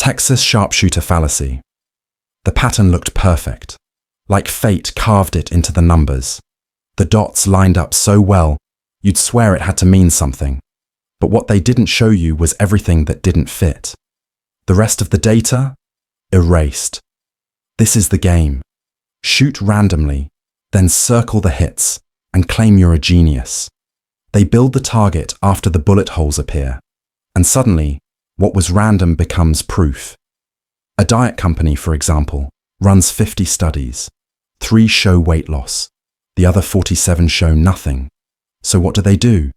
Texas Sharpshooter Fallacy. The pattern looked perfect, like fate carved it into the numbers. The dots lined up so well, you'd swear it had to mean something. But what they didn't show you was everything that didn't fit. The rest of the data? Erased. This is the game. Shoot randomly, then circle the hits, and claim you're a genius. They build the target after the bullet holes appear, and suddenly, what was random becomes proof. A diet company, for example, runs 50 studies. 3 show weight loss. The other 47 show nothing. So what do?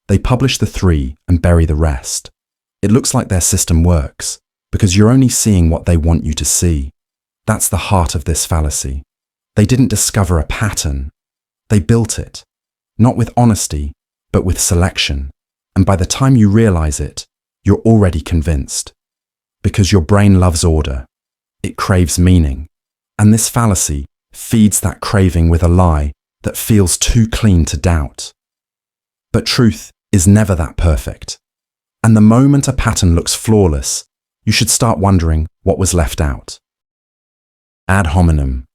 They publish the 3 and bury the rest. It looks like their system works, because you're only seeing what they want you to see. That's the heart of this fallacy. They didn't discover a pattern. They built it, not with honesty, but with selection. And by the time you realize it, you're already convinced. Because your brain loves order. It craves meaning. And this fallacy feeds that craving with a lie that feels too clean to doubt. But truth is never that perfect. And the moment a pattern looks flawless, you should start wondering what was left out. Ad hominem.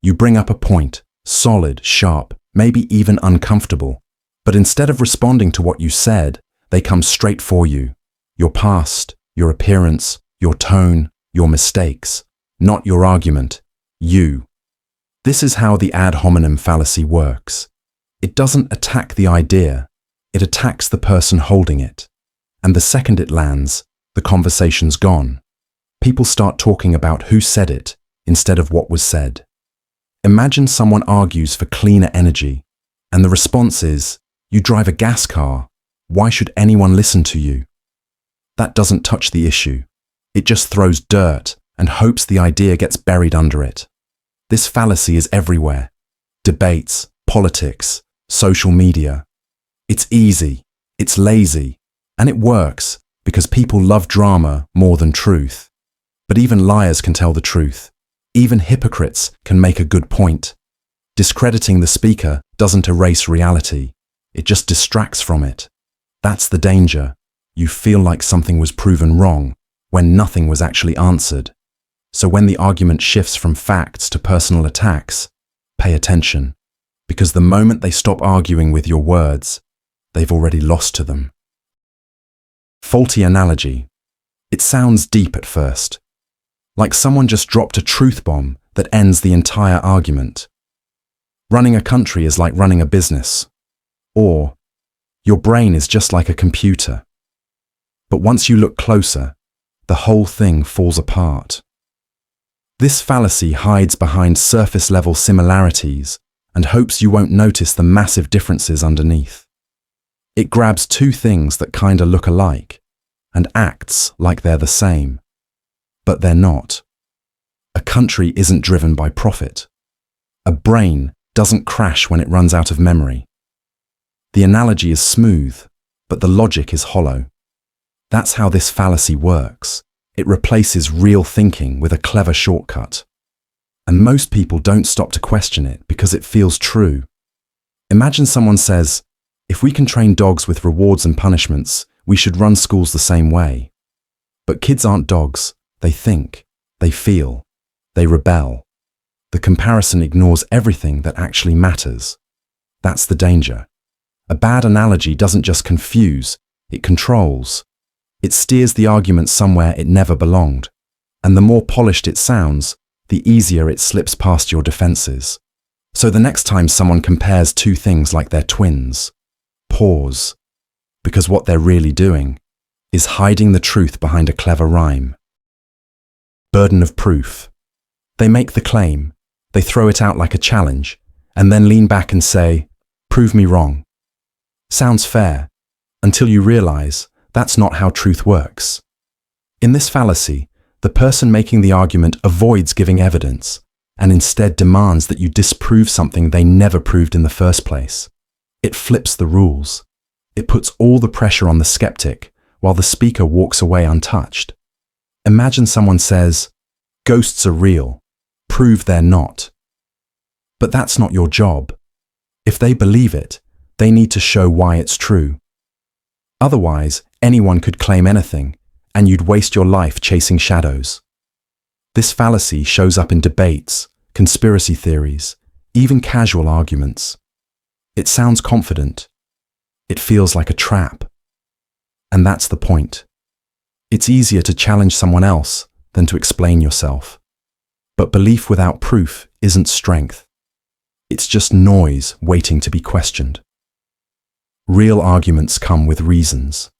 You bring up a point, solid, sharp, maybe even uncomfortable, but instead of responding to what you said, they come straight for you. Your past, your appearance, your tone, your mistakes, not your argument, you. This is how the ad hominem fallacy works. It doesn't attack the idea, it attacks the person holding it. And the second it lands, the conversation's gone. People start talking about who said it instead of what was said. Imagine someone argues for cleaner energy, and the response is, "You drive a gas car. Why should anyone listen to you?" That doesn't touch the issue. It just throws dirt and hopes the idea gets buried under it. This fallacy is everywhere. Debates, politics, social media. It's easy, it's lazy, and it works because people love drama more than truth. But even liars can tell the truth. Even hypocrites can make a good point. Discrediting the speaker doesn't erase reality. It just distracts from it. That's the danger. You feel like something was proven wrong when nothing was actually answered. So when the argument shifts from facts to personal attacks, pay attention. Because the moment they stop arguing with your words, they've already lost to them. Faulty analogy. It sounds deep at first. Like someone just dropped a truth bomb that ends the entire argument. Running a country is like running a business. Or, your brain is just like a computer. But once you look closer, the whole thing falls apart. This fallacy hides behind surface-level similarities and hopes you won't notice the massive differences underneath. It grabs 2 things that kinda look alike and acts like they're the same. But they're not. A country isn't driven by profit. A brain doesn't crash when it runs out of memory. The analogy is smooth, but the logic is hollow. That's how this fallacy works. It replaces real thinking with a clever shortcut. And most people don't stop to question it because it feels true. Imagine someone says, "If we can train dogs with rewards and punishments, we should run schools the same way." But kids aren't dogs. They think, they feel, they rebel. The comparison ignores everything that actually matters. That's the danger. A bad analogy doesn't just confuse, it controls. It steers the argument somewhere it never belonged. And the more polished it sounds, the easier it slips past your defenses. So the next time someone compares 2 things like they're twins, pause. Because what they're really doing is hiding the truth behind a clever rhyme. Burden of proof. They make the claim, they throw it out like a challenge, and then lean back and say, "Prove me wrong." Sounds fair, until you realize that's not how truth works. In this fallacy, the person making the argument avoids giving evidence, and instead demands that you disprove something they never proved in the first place. It flips the rules. It puts all the pressure on the skeptic, while the speaker walks away untouched. Imagine someone says, "Ghosts are real. Prove they're not." But that's not your job. If they believe it, they need to show why it's true. Otherwise, anyone could claim anything, and you'd waste your life chasing shadows. This fallacy shows up in debates, conspiracy theories, even casual arguments. It sounds confident. It feels like a trap. And that's the point. It's easier to challenge someone else than to explain yourself. But belief without proof isn't strength. It's just noise waiting to be questioned. Real arguments come with reasons.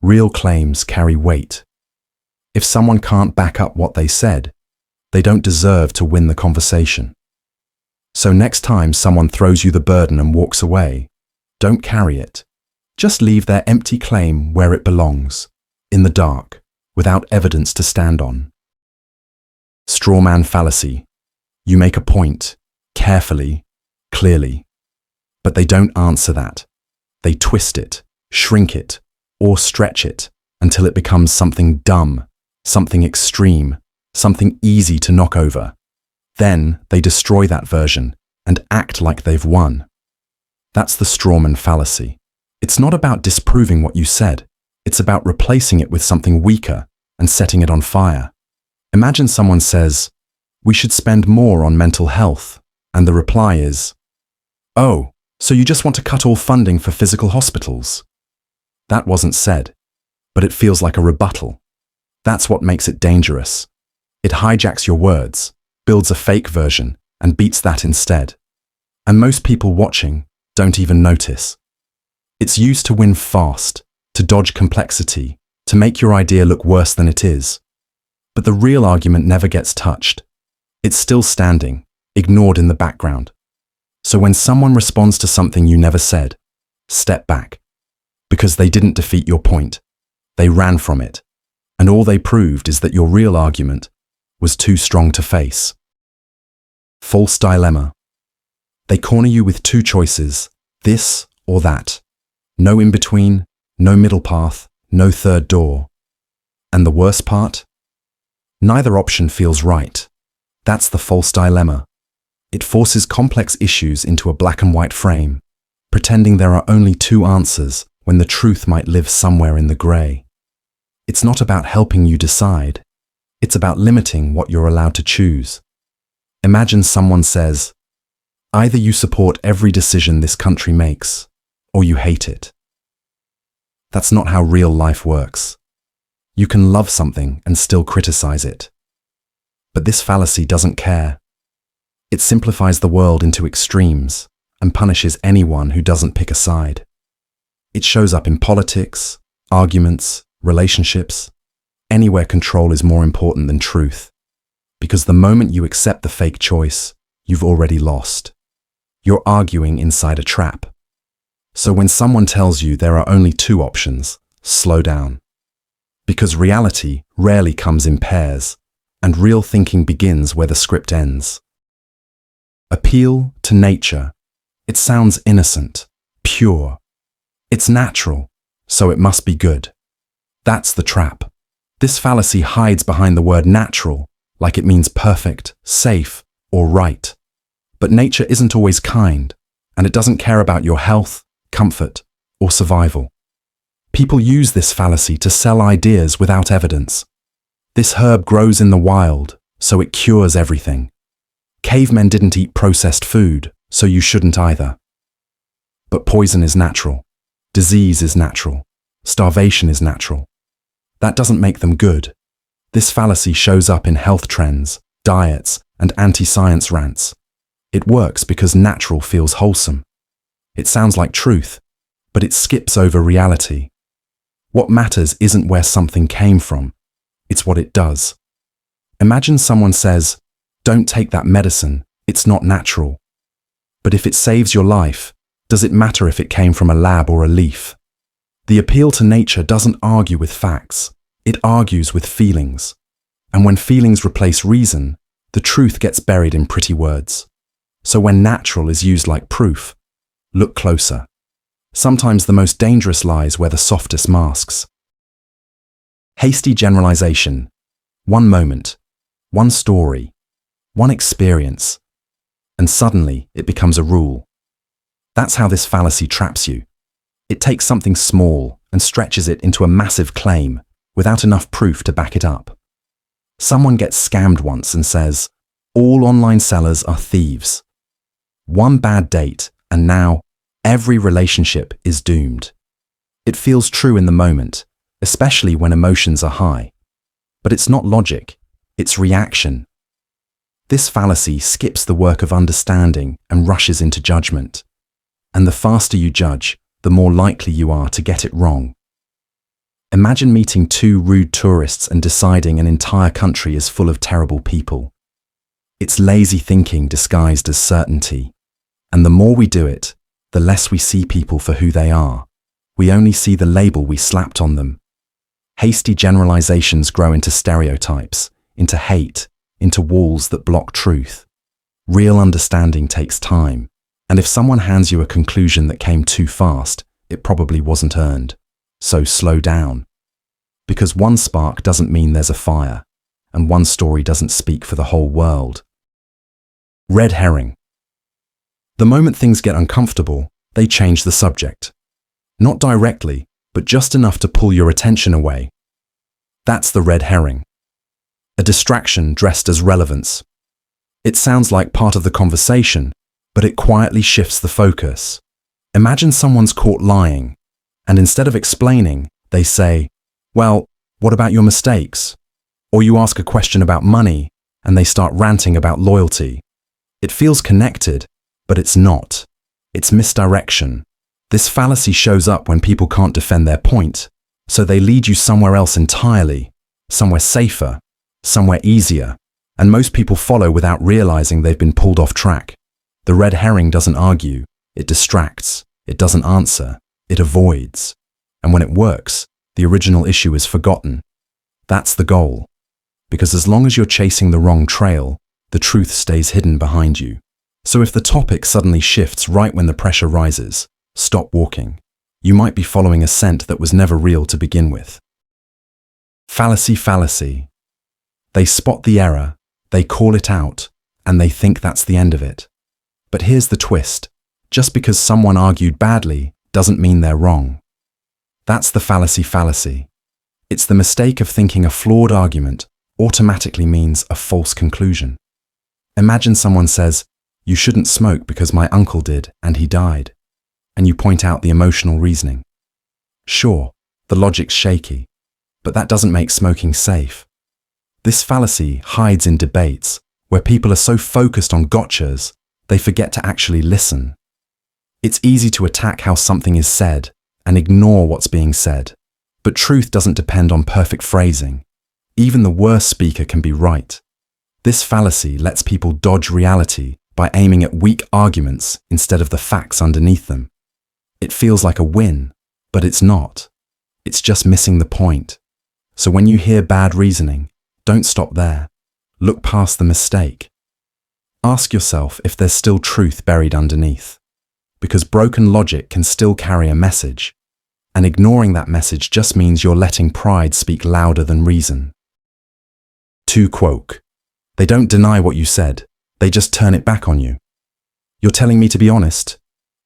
Real claims carry weight. If someone can't back up what they said, they don't deserve to win the conversation. So next time someone throws you the burden and walks away, don't carry it. Just leave their empty claim where it belongs, in the dark, without evidence to stand on. Strawman Fallacy. You make a point, carefully, clearly, but they don't answer that. They twist it, shrink it, or stretch it until it becomes something dumb, something extreme, something easy to knock over. Then they destroy that version and act like they've won. That's the Strawman Fallacy. It's not about disproving what you said. It's about replacing it with something weaker and setting it on fire. Imagine someone says, "We should spend more on mental health," and the reply is, "Oh, so you just want to cut all funding for physical hospitals?" That wasn't said, but it feels like a rebuttal. That's what makes it dangerous. It hijacks your words, builds a fake version, and beats that instead. And most people watching don't even notice. It's used to win fast, to dodge complexity, to make your idea look worse than it is. But the real argument never gets touched. It's still standing, ignored in the background. So when someone responds to something you never said, step back. Because they didn't defeat your point. They ran from it. And all they proved is that your real argument was too strong to face. False dilemma. They corner you with two choices, this or that. No in-between, no middle path, no third door. And the worst part? Neither option feels right. That's the false dilemma. It forces complex issues into a black and white frame, pretending there are only two answers when the truth might live somewhere in the grey. It's not about helping you decide. It's about limiting what you're allowed to choose. Imagine someone says, "Either you support every decision this country makes, or you hate it." That's not how real life works. You can love something and still criticize it. But this fallacy doesn't care. It simplifies the world into extremes and punishes anyone who doesn't pick a side. It shows up in politics, arguments, relationships, anywhere control is more important than truth. Because the moment you accept the fake choice, you've already lost. You're arguing inside a trap. So when someone tells you there are only two options, slow down. Because reality rarely comes in pairs, and real thinking begins where the script ends. Appeal to nature. It sounds innocent, pure. It's natural, so it must be good. That's the trap. This fallacy hides behind the word natural, like it means perfect, safe, or right. But nature isn't always kind, and it doesn't care about your health, comfort, or survival. People use this fallacy to sell ideas without evidence. This herb grows in the wild, so it cures everything. Cavemen didn't eat processed food, so you shouldn't either. But poison is natural. Disease is natural. Starvation is natural. That doesn't make them good. This fallacy shows up in health trends, diets, and anti-science rants. It works because natural feels wholesome. It sounds like truth, but it skips over reality. What matters isn't where something came from, it's what it does. Imagine someone says, "Don't take that medicine, it's not natural." But if it saves your life, does it matter if it came from a lab or a leaf? The appeal to nature doesn't argue with facts, it argues with feelings. And when feelings replace reason, the truth gets buried in pretty words. So when natural is used like proof, look closer. Sometimes the most dangerous lies wear the softest masks. Hasty generalization. One moment, one story, one experience, and suddenly it becomes a rule. That's how this fallacy traps you. It takes something small and stretches it into a massive claim without enough proof to back it up. Someone gets scammed once and says, all online sellers are thieves. One bad date, and now every relationship is doomed. It feels true in the moment, especially when emotions are high. But it's not logic, it's reaction. This fallacy skips the work of understanding and rushes into judgment. And the faster you judge, the more likely you are to get it wrong. Imagine meeting two rude tourists and deciding an entire country is full of terrible people. It's lazy thinking disguised as certainty. And the more we do it, the less we see people for who they are. We only see the label we slapped on them. Hasty generalizations grow into stereotypes, into hate, into walls that block truth. Real understanding takes time, and if someone hands you a conclusion that came too fast, it probably wasn't earned. So slow down. Because one spark doesn't mean there's a fire, and one story doesn't speak for the whole world. Red herring. The moment things get uncomfortable, they change the subject. Not directly, but just enough to pull your attention away. That's the red herring. A distraction dressed as relevance. It sounds like part of the conversation, but it quietly shifts the focus. Imagine someone's caught lying, and instead of explaining, they say, well, what about your mistakes? Or you ask a question about money, and they start ranting about loyalty. It feels connected, but it's not. It's misdirection. This fallacy shows up when people can't defend their point, so they lead you somewhere else entirely, somewhere safer, somewhere easier, and most people follow without realizing they've been pulled off track. The red herring doesn't argue, it distracts, it doesn't answer, it avoids. And when it works, the original issue is forgotten. That's the goal. Because as long as you're chasing the wrong trail, the truth stays hidden behind you. So if the topic suddenly shifts right when the pressure rises, stop walking. You might be following a scent that was never real to begin with. Fallacy Fallacy. They spot the error, they call it out, and they think that's the end of it. But here's the twist. Just because someone argued badly doesn't mean they're wrong. That's the Fallacy Fallacy. It's the mistake of thinking a flawed argument automatically means a false conclusion. Imagine someone says, you shouldn't smoke because my uncle did and he died. And you point out the emotional reasoning. Sure, the logic's shaky, but that doesn't make smoking safe. This fallacy hides in debates where people are so focused on gotchas, they forget to actually listen. It's easy to attack how something is said and ignore what's being said, but truth doesn't depend on perfect phrasing. Even the worst speaker can be right. This fallacy lets people dodge reality by aiming at weak arguments instead of the facts underneath them. It feels like a win, but it's not. It's just missing the point. So when you hear bad reasoning, don't stop there. Look past the mistake. Ask yourself if there's still truth buried underneath. Because broken logic can still carry a message. And ignoring that message just means you're letting pride speak louder than reason. 2 Quoque. They don't deny what you said. They just turn it back on you. You're telling me to be honest.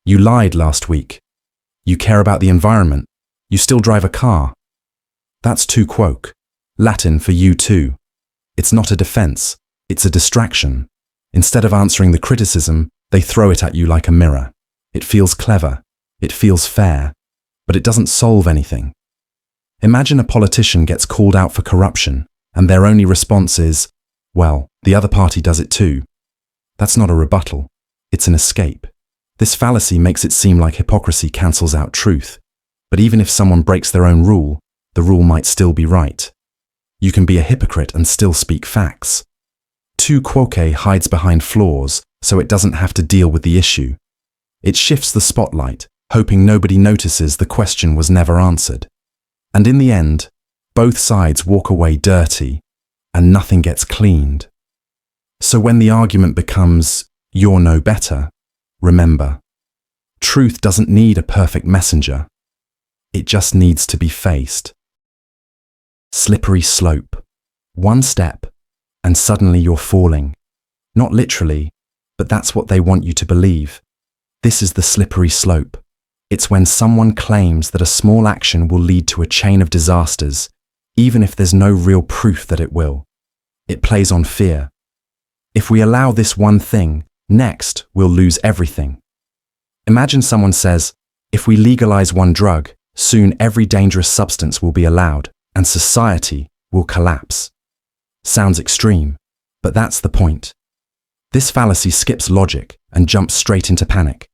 You lied last week. You care about the environment. You still drive a car. That's 2 Quoque, Latin for you too. It's not a defense, it's a distraction. Instead of answering the criticism, they throw it at you like a mirror. It feels clever, it feels fair, but it doesn't solve anything. Imagine a politician gets called out for corruption, and their only response is, well, the other party does it too. That's not a rebuttal, it's an escape. This fallacy makes it seem like hypocrisy cancels out truth, but even if someone breaks their own rule, the rule might still be right. You can be a hypocrite and still speak facts. 2 Quoque hides behind flaws, so it doesn't have to deal with the issue. It shifts the spotlight, hoping nobody notices the question was never answered. And in the end, both sides walk away dirty, and nothing gets cleaned. So when the argument becomes, you're no better, remember, truth doesn't need a perfect messenger. It just needs to be faced. Slippery slope. One step, and suddenly you're falling. Not literally, but that's what they want you to believe. This is the slippery slope. It's when someone claims that a small action will lead to a chain of disasters, even if there's no real proof that it will. It plays on fear. If we allow this one thing, next we'll lose everything. Imagine someone says, if we legalize one drug, soon every dangerous substance will be allowed and society will collapse. Sounds extreme, but that's the point. This fallacy skips logic and jumps straight into panic.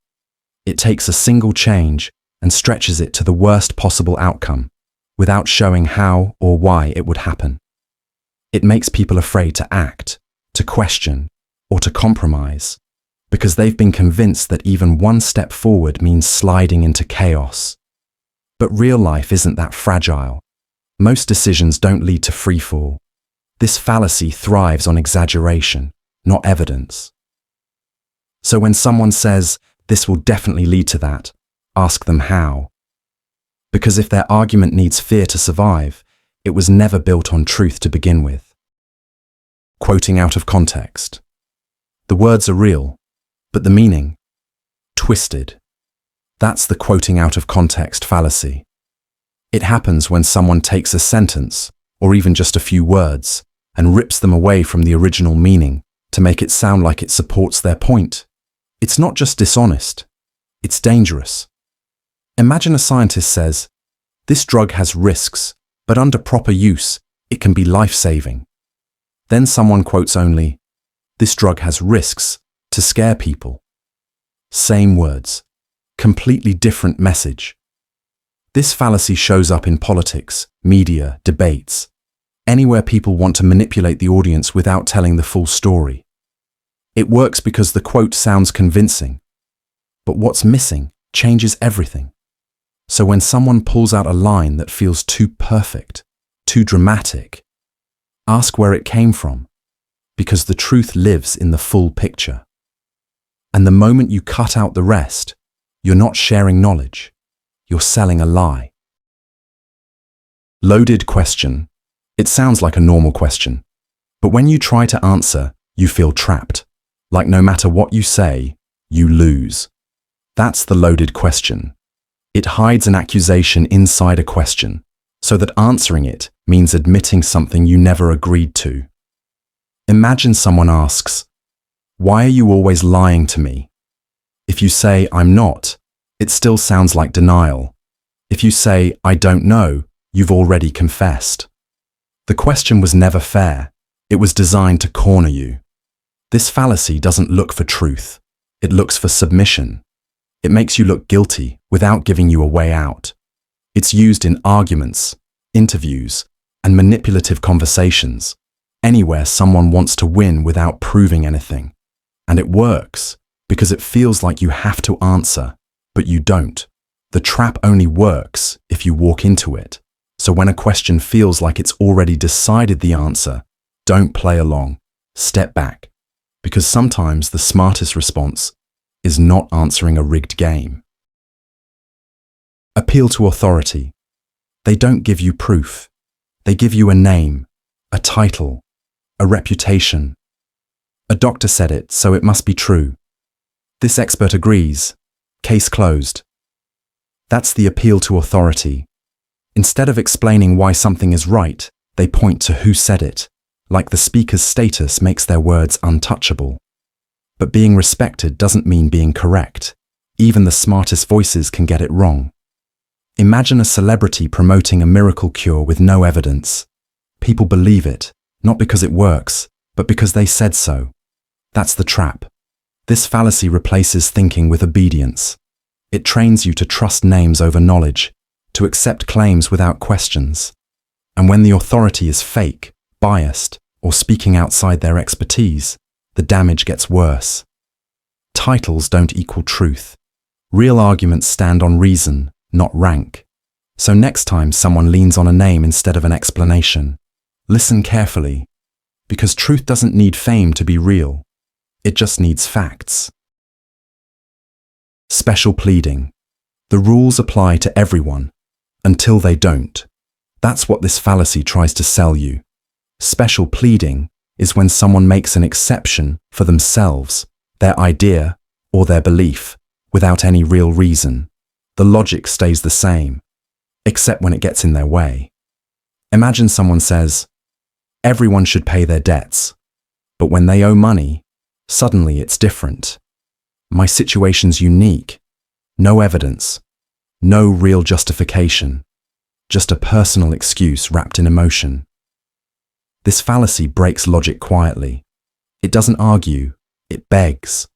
It takes a single change and stretches it to the worst possible outcome without showing how or why it would happen. It makes people afraid to act, to question, or to compromise because they've been convinced that even one step forward means sliding into chaos. But real life isn't that fragile. Most decisions don't lead to freefall. This fallacy thrives on exaggeration, not evidence. So when someone says, this will definitely lead to that, ask them how. Because if their argument needs fear to survive, it was never built on truth to begin with. Quoting out of context. The words are real, but the meaning? Twisted. That's the quoting out of context fallacy. It happens when someone takes a sentence, or even just a few words, and rips them away from the original meaning to make it sound like it supports their point. It's not just dishonest, it's dangerous. Imagine a scientist says, this drug has risks, but under proper use, it can be life-saving. Then someone quotes only, this drug has risks, to scare people. Same words, completely different message. This fallacy shows up in politics, media, debates, anywhere people want to manipulate the audience without telling the full story. It works because the quote sounds convincing, but what's missing changes everything. So when someone pulls out a line that feels too perfect, too dramatic, ask where it came from, because the truth lives in the full picture. And the moment you cut out the rest, you're not sharing knowledge, you're selling a lie. Loaded question. It sounds like a normal question, but when you try to answer, you feel trapped. Like no matter what you say, you lose. That's the loaded question. It hides an accusation inside a question, so that answering it means admitting something you never agreed to. Imagine someone asks, why are you always lying to me? If you say, I'm not, it still sounds like denial. If you say, I don't know, you've already confessed. The question was never fair. It was designed to corner you. This fallacy doesn't look for truth. It looks for submission. It makes you look guilty without giving you a way out. It's used in arguments, interviews, and manipulative conversations, anywhere someone wants to win without proving anything. And it works because it feels like you have to answer, but you don't. The trap only works if you walk into it. So when a question feels like it's already decided the answer, don't play along. Step back. Because sometimes the smartest response is not answering a rigged game. Appeal to authority. They don't give you proof. They give you a name, a title, a reputation. A doctor said it, so it must be true. This expert agrees. Case closed. That's the appeal to authority. Instead of explaining why something is right, they point to who said it, like the speaker's status makes their words untouchable. But being respected doesn't mean being correct. Even the smartest voices can get it wrong. Imagine a celebrity promoting a miracle cure with no evidence. People believe it, not because it works, but because they said so. That's the trap. This fallacy replaces thinking with obedience. It trains you to trust names over knowledge, to accept claims without questions. And when the authority is fake, biased, or speaking outside their expertise, the damage gets worse. Titles don't equal truth. Real arguments stand on reason, not rank. So next time someone leans on a name instead of an explanation, listen carefully, because truth doesn't need fame to be real. It just needs facts. Special pleading. The rules apply to everyone, until they don't. That's what this fallacy tries to sell you. Special pleading is when someone makes an exception for themselves, their idea, or their belief, without any real reason. The logic stays the same, except when it gets in their way. Imagine someone says, everyone should pay their debts, but when they owe money, suddenly it's different. My situation's unique. No evidence. No real justification. Just a personal excuse wrapped in emotion. This fallacy breaks logic quietly. It doesn't argue, it begs.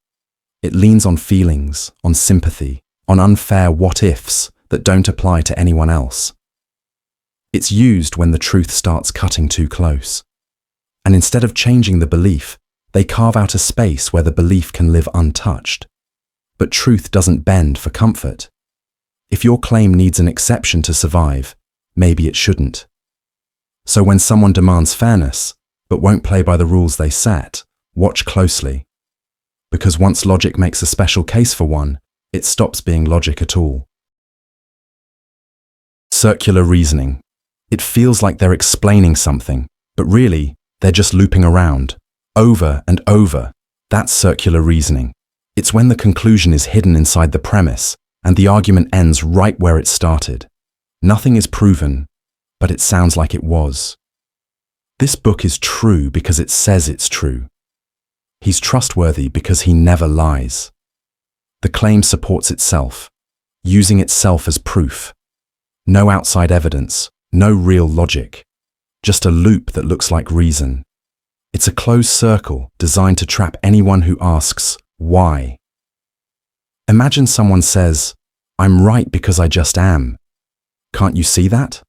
It leans on feelings, on sympathy, on unfair what-ifs that don't apply to anyone else. It's used when the truth starts cutting too close. And instead of changing the belief, they carve out a space where the belief can live untouched. But truth doesn't bend for comfort. If your claim needs an exception to survive, maybe it shouldn't. So when someone demands fairness, but won't play by the rules they set, watch closely. Because once logic makes a special case for one, it stops being logic at all. Circular reasoning. It feels like they're explaining something, but really, they're just looping around, over and over. That's circular reasoning. It's when the conclusion is hidden inside the premise, and the argument ends right where it started. Nothing is proven, but it sounds like it was. This book is true because it says it's true. He's trustworthy because he never lies. The claim supports itself, using itself as proof. No outside evidence, no real logic, just a loop that looks like reason. It's a closed circle designed to trap anyone who asks, why? Imagine someone says, I'm right because I just am. Can't you see that?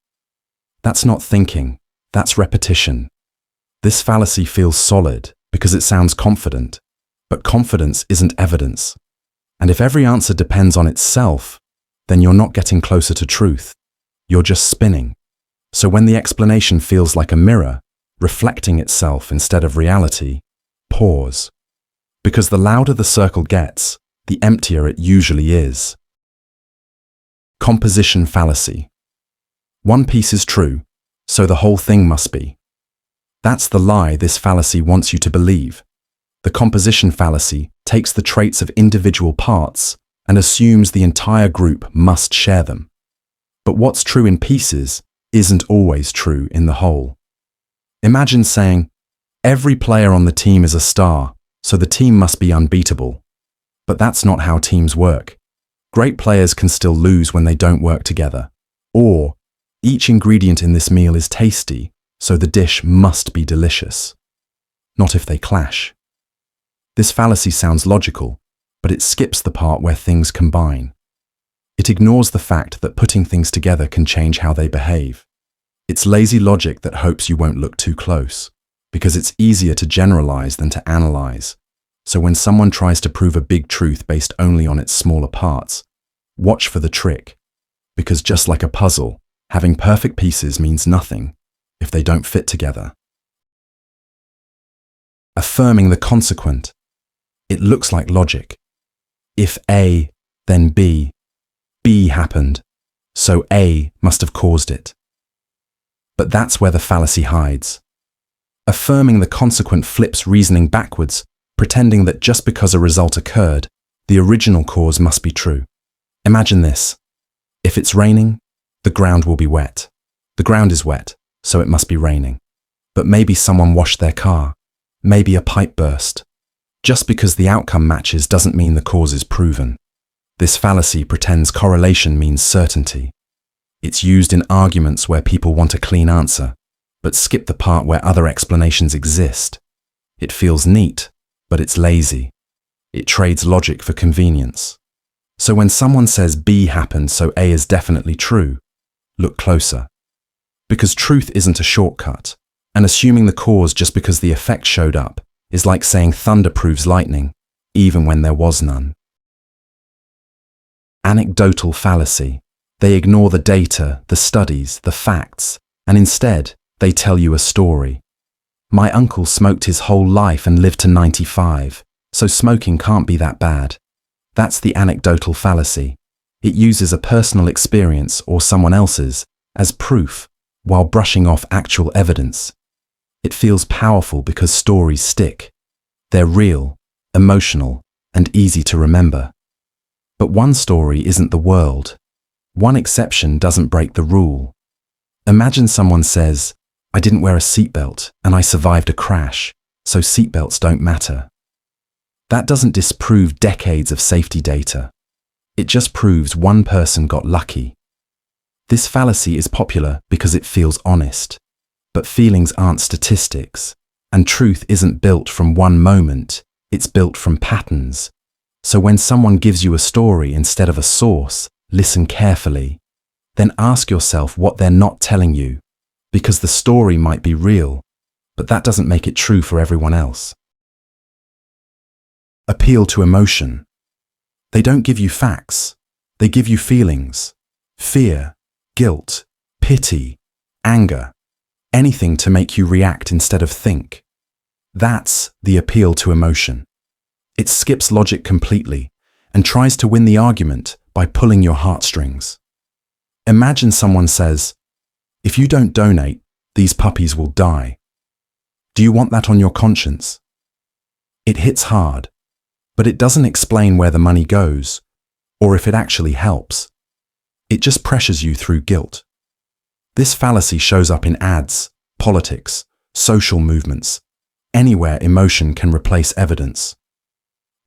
That's not thinking, that's repetition. This fallacy feels solid because it sounds confident, but confidence isn't evidence. And if every answer depends on itself, then you're not getting closer to truth. You're just spinning. So when the explanation feels like a mirror, reflecting itself instead of reality, pause. Because the louder the circle gets, the emptier it usually is. Composition fallacy. One piece is true, so the whole thing must be. That's the lie this fallacy wants you to believe. The composition fallacy takes the traits of individual parts and assumes the entire group must share them. But what's true in pieces isn't always true in the whole. Imagine saying, every player on the team is a star, so the team must be unbeatable. But that's not how teams work. Great players can still lose when they don't work together. Or, each ingredient in this meal is tasty, so the dish must be delicious. Not if they clash. This fallacy sounds logical, but it skips the part where things combine. It ignores the fact that putting things together can change how they behave. It's lazy logic that hopes you won't look too close, because it's easier to generalize than to analyze. So when someone tries to prove a big truth based only on its smaller parts, watch for the trick. Because just like a puzzle, having perfect pieces means nothing if they don't fit together. Affirming the consequent. It looks like logic. If A, then B. B happened, so A must have caused it. But that's where the fallacy hides. Affirming the consequent flips reasoning backwards, pretending that just because a result occurred, the original cause must be true. Imagine this. If it's raining, the ground will be wet. The ground is wet, so it must be raining. But maybe someone washed their car. Maybe a pipe burst. Just because the outcome matches doesn't mean the cause is proven. This fallacy pretends correlation means certainty. It's used in arguments where people want a clean answer, but skip the part where other explanations exist. It feels neat, but it's lazy. It trades logic for convenience. So when someone says B happened, so A is definitely true, look closer. Because truth isn't a shortcut, and assuming the cause just because the effect showed up is like saying thunder proves lightning, even when there was none. Anecdotal fallacy. They ignore the data, the studies, the facts, and instead, they tell you a story. My uncle smoked his whole life and lived to 95, so smoking can't be that bad. That's the anecdotal fallacy. It uses a personal experience or someone else's as proof while brushing off actual evidence. It feels powerful because stories stick. They're real, emotional, and easy to remember. But one story isn't the world. One exception doesn't break the rule. Imagine someone says, "I didn't wear a seatbelt and I survived a crash, so seatbelts don't matter." That doesn't disprove decades of safety data. It just proves one person got lucky. This fallacy is popular because it feels honest. But feelings aren't statistics, and truth isn't built from one moment, it's built from patterns. So when someone gives you a story instead of a source, listen carefully. Then ask yourself what they're not telling you, because the story might be real, but that doesn't make it true for everyone else. Appeal to emotion. They don't give you facts, they give you feelings. Fear, guilt, pity, anger, anything to make you react instead of think. That's the appeal to emotion. It skips logic completely and tries to win the argument by pulling your heartstrings. Imagine someone says, "If you don't donate, these puppies will die." Do you want that on your conscience? It hits hard, but it doesn't explain where the money goes, or if it actually helps. It just pressures you through guilt. This fallacy shows up in ads, politics, social movements, anywhere emotion can replace evidence.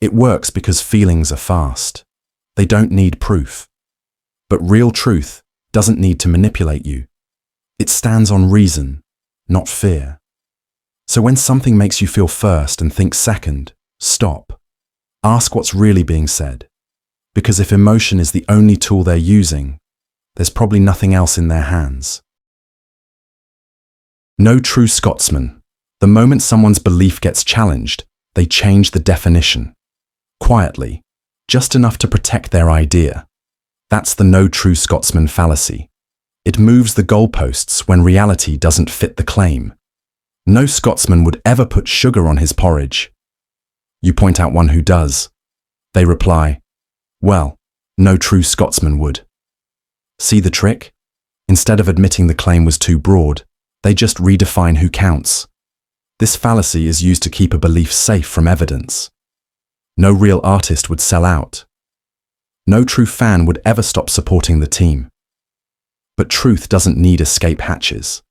It works because feelings are fast. They don't need proof. But real truth doesn't need to manipulate you. It stands on reason, not fear. So when something makes you feel first and think second, stop. Ask what's really being said. Because if emotion is the only tool they're using, there's probably nothing else in their hands. No true Scotsman. The moment someone's belief gets challenged, they change the definition. Quietly, just enough to protect their idea. That's the no true Scotsman fallacy. It moves the goalposts when reality doesn't fit the claim. No Scotsman would ever put sugar on his porridge. You point out one who does. They reply, "Well, no true Scotsman would." See the trick? Instead of admitting the claim was too broad, they just redefine who counts. This fallacy is used to keep a belief safe from evidence. No real artist would sell out. No true fan would ever stop supporting the team. But truth doesn't need escape hatches.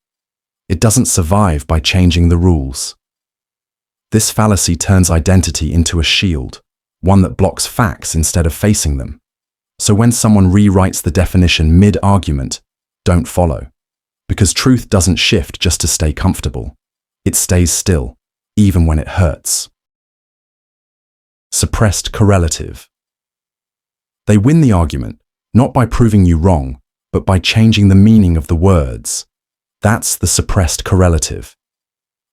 It doesn't survive by changing the rules. This fallacy turns identity into a shield, one that blocks facts instead of facing them. So when someone rewrites the definition mid-argument, don't follow. Because truth doesn't shift just to stay comfortable. It stays still, even when it hurts. Suppressed correlative. They win the argument, not by proving you wrong, but by changing the meaning of the words. That's the suppressed correlative.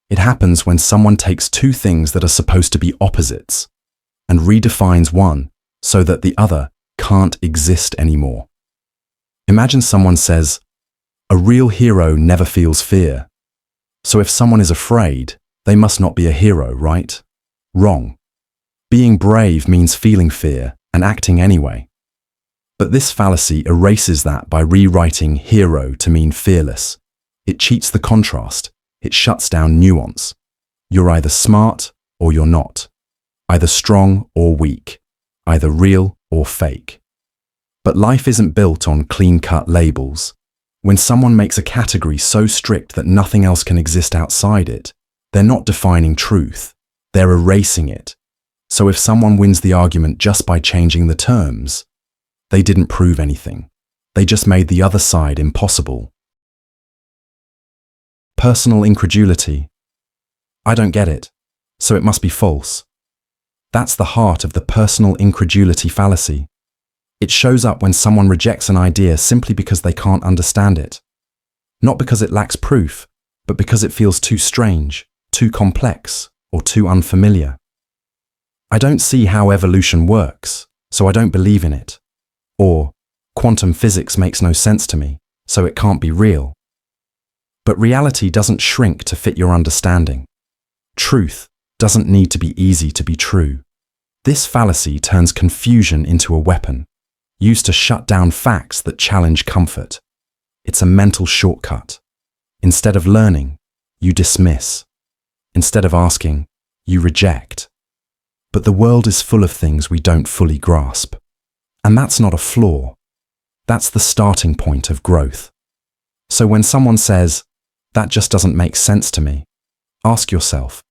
It happens when someone takes two things that are supposed to be opposites and redefines one so that the other can't exist anymore. Imagine someone says, "A real hero never feels fear." So if someone is afraid, they must not be a hero, right? Wrong. Being brave means feeling fear and acting anyway. But this fallacy erases that by rewriting hero to mean fearless. It cheats the contrast. It shuts down nuance. You're either smart or you're not. Either strong or weak. Either real or fake. But life isn't built on clean-cut labels. When someone makes a category so strict that nothing else can exist outside it, they're not defining truth. They're erasing it. So if someone wins the argument just by changing the terms, they didn't prove anything. They just made the other side impossible. Personal incredulity. I don't get it, so it must be false. That's the heart of the personal incredulity fallacy. It shows up when someone rejects an idea simply because they can't understand it. Not because it lacks proof, but because it feels too strange, too complex, or too unfamiliar. I don't see how evolution works, so I don't believe in it. Or, quantum physics makes no sense to me, so it can't be real. But reality doesn't shrink to fit your understanding. Truth doesn't need to be easy to be true. This fallacy turns confusion into a weapon, used to shut down facts that challenge comfort. It's a mental shortcut. Instead of learning, you dismiss. Instead of asking, you reject. But the world is full of things we don't fully grasp. And that's not a flaw. That's the starting point of growth. So when someone says, "That just doesn't make sense to me," ask yourself,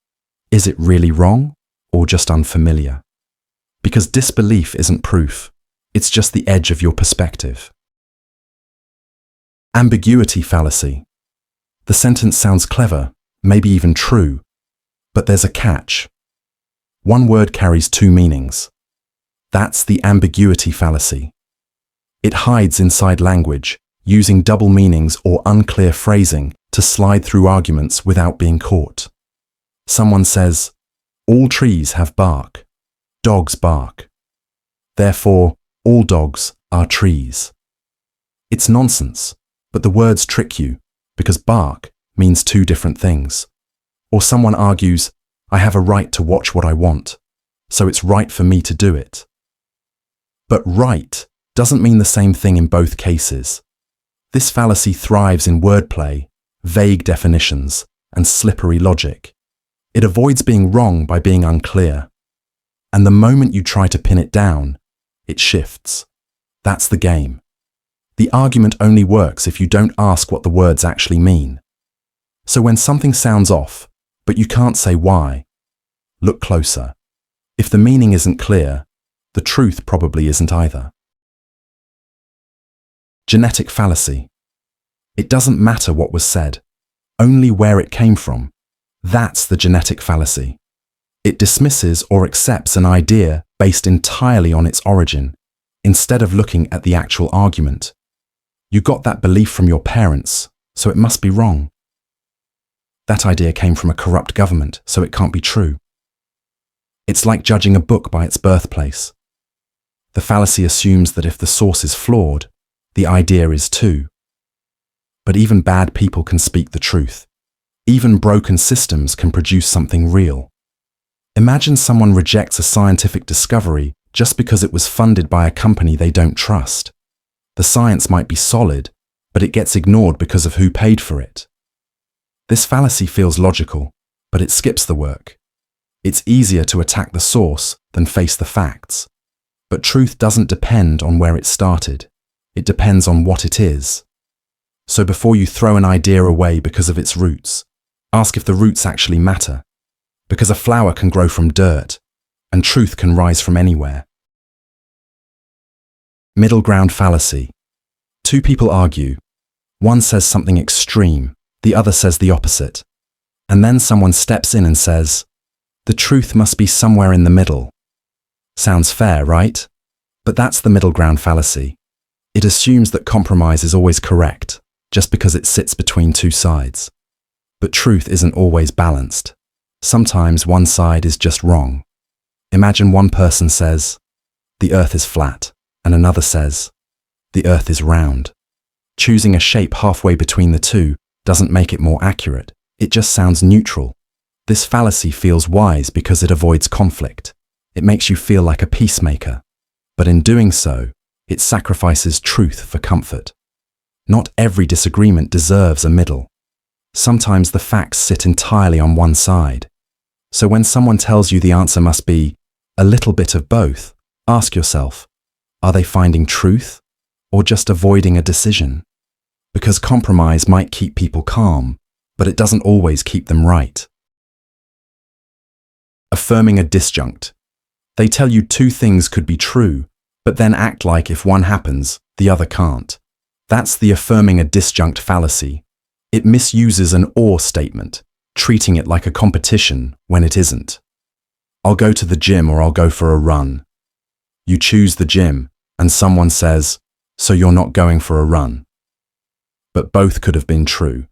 is it really wrong or just unfamiliar? Because disbelief isn't proof, it's just the edge of your perspective. Ambiguity fallacy. The sentence sounds clever, maybe even true, but there's a catch. One word carries two meanings. That's the ambiguity fallacy. It hides inside language, using double meanings or unclear phrasing to slide through arguments without being caught. Someone says, "All trees have bark. Dogs bark. Therefore, all dogs are trees." It's nonsense, but the words trick you because bark means two different things. Or someone argues, "I have a right to watch what I want, so it's right for me to do it." But right doesn't mean the same thing in both cases. This fallacy thrives in wordplay, vague definitions, and slippery logic. It avoids being wrong by being unclear. And the moment you try to pin it down, it shifts. That's the game. The argument only works if you don't ask what the words actually mean. So when something sounds off, but you can't say why, look closer. If the meaning isn't clear, the truth probably isn't either. Genetic fallacy. It doesn't matter what was said, only where it came from. That's the genetic fallacy. It dismisses or accepts an idea based entirely on its origin, instead of looking at the actual argument. You got that belief from your parents, so it must be wrong. That idea came from a corrupt government, so it can't be true. It's like judging a book by its birthplace. The fallacy assumes that if the source is flawed, the idea is too. But even bad people can speak the truth. Even broken systems can produce something real. Imagine someone rejects a scientific discovery just because it was funded by a company they don't trust. The science might be solid, but it gets ignored because of who paid for it. This fallacy feels logical, but it skips the work. It's easier to attack the source than face the facts. But truth doesn't depend on where it started. It depends on what it is. So before you throw an idea away because of its roots, ask if the roots actually matter. Because a flower can grow from dirt, and truth can rise from anywhere. Middle ground fallacy. Two people argue. One says something extreme, the other says the opposite. And then someone steps in and says, "The truth must be somewhere in the middle." Sounds fair, right? But that's the middle ground fallacy. It assumes that compromise is always correct, just because it sits between two sides. But truth isn't always balanced. Sometimes one side is just wrong. Imagine one person says, "The earth is flat," and another says, "The earth is round." Choosing a shape halfway between the two doesn't make it more accurate. It just sounds neutral. This fallacy feels wise because it avoids conflict. It makes you feel like a peacemaker. But in doing so, it sacrifices truth for comfort. Not every disagreement deserves a middle. Sometimes the facts sit entirely on one side. So when someone tells you the answer must be a little bit of both, ask yourself, are they finding truth or just avoiding a decision? Because compromise might keep people calm, but it doesn't always keep them right. Affirming a disjunct. They tell you two things could be true, but then act like if one happens, the other can't. That's the affirming a disjunct fallacy. It misuses an or statement, treating it like a competition when it isn't. I'll go to the gym or I'll go for a run. You choose the gym, and someone says, so you're not going for a run. But both could have been true.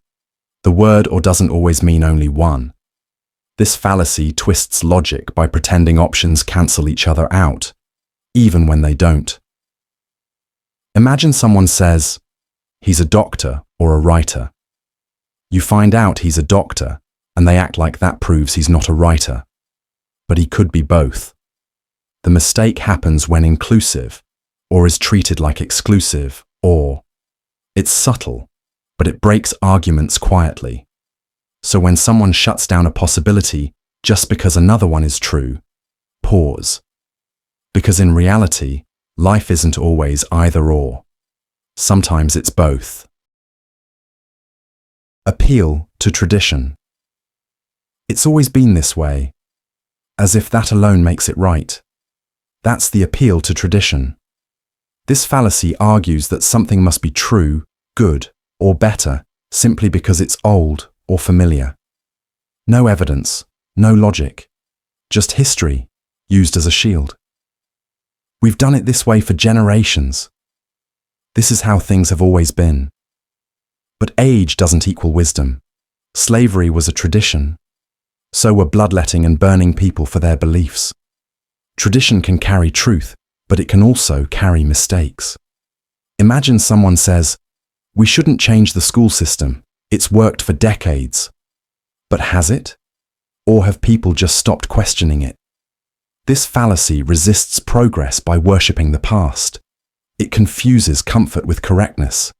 The word or doesn't always mean only one. This fallacy twists logic by pretending options cancel each other out, even when they don't. Imagine someone says, he's a doctor or a writer. You find out he's a doctor, and they act like that proves he's not a writer. But he could be both. The mistake happens when inclusive, or is treated like exclusive, or it's subtle, but it breaks arguments quietly. So when someone shuts down a possibility just because another one is true, pause. Because in reality, life isn't always either or. Sometimes it's both. Appeal to tradition. It's always been this way, as if that alone makes it right. That's the appeal to tradition. This fallacy argues that something must be true, good, or better simply because it's old or familiar. No evidence, no logic, just history used as a shield. We've done it this way for generations. This is how things have always been. But age doesn't equal wisdom. Slavery was a tradition. So were bloodletting and burning people for their beliefs. Tradition can carry truth, but it can also carry mistakes. Imagine someone says, "We shouldn't change the school system. It's worked for decades." But has it? Or have people just stopped questioning it? This fallacy resists progress by worshipping the past. It confuses comfort with correctness.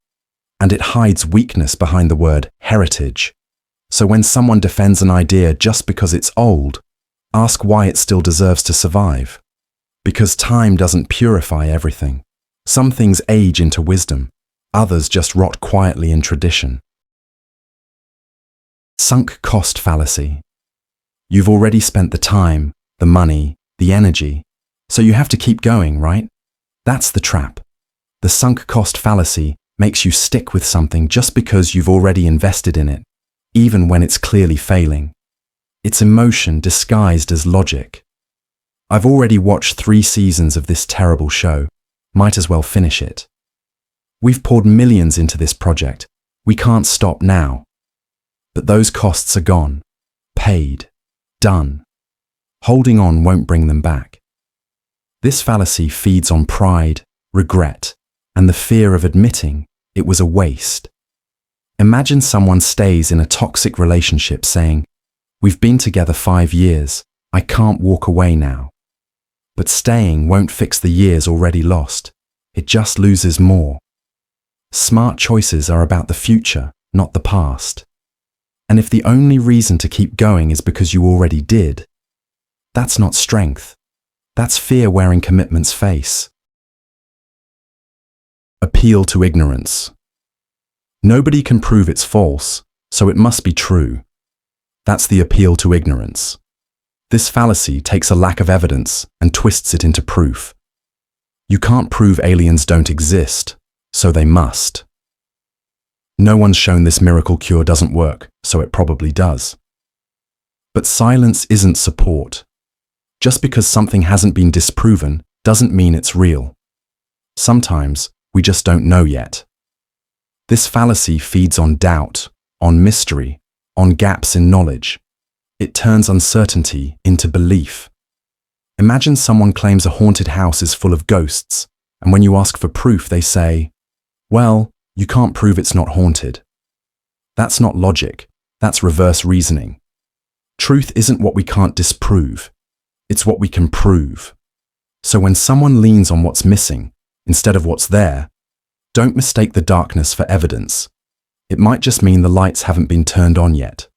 And it hides weakness behind the word heritage. So when someone defends an idea just because it's old, ask why it still deserves to survive. Because time doesn't purify everything. Some things age into wisdom, others just rot quietly in tradition. Sunk cost fallacy. You've already spent the time, the money, the energy, so you have to keep going, right? That's the trap. The sunk cost fallacy makes you stick with something just because you've already invested in it, even when it's clearly failing. It's emotion disguised as logic. I've already watched 3 seasons of this terrible show. Might as well finish it. We've poured millions into this project. We can't stop now. But those costs are gone. Paid. Done. Holding on won't bring them back. This fallacy feeds on pride, regret, and the fear of admitting it was a waste. Imagine someone stays in a toxic relationship saying, "We've been together 5 years. I can't walk away now." But staying won't fix the years already lost. It just loses more. Smart choices are about the future, not the past. And if the only reason to keep going is because you already did, that's not strength. That's fear wearing commitment's face. Appeal to ignorance. Nobody can prove it's false, so it must be true. That's the appeal to ignorance. This fallacy takes a lack of evidence and twists it into proof. You can't prove aliens don't exist, so they must. No one's shown this miracle cure doesn't work, so it probably does. But silence isn't support. Just because something hasn't been disproven doesn't mean it's real. Sometimes we just don't know yet. This fallacy feeds on doubt, on mystery, on gaps in knowledge. It turns uncertainty into belief. Imagine someone claims a haunted house is full of ghosts, and when you ask for proof, they say, "Well, you can't prove it's not haunted." That's not logic. That's reverse reasoning. Truth isn't what we can't disprove. It's what we can prove. So when someone leans on what's missing instead of what's there, don't mistake the darkness for evidence. It might just mean the lights haven't been turned on yet.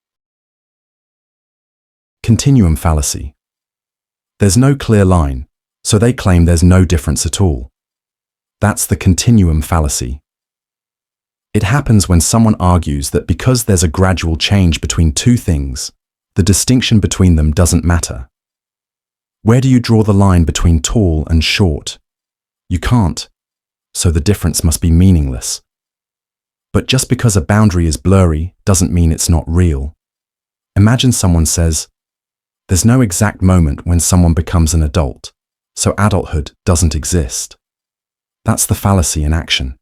Continuum Fallacy. There's no clear line, so they claim there's no difference at all. That's the Continuum Fallacy. It happens when someone argues that because there's a gradual change between two things, the distinction between them doesn't matter. Where do you draw the line between tall and short? You can't, so the difference must be meaningless. But just because a boundary is blurry doesn't mean it's not real. Imagine someone says, "There's no exact moment when someone becomes an adult, so adulthood doesn't exist." That's the fallacy in action.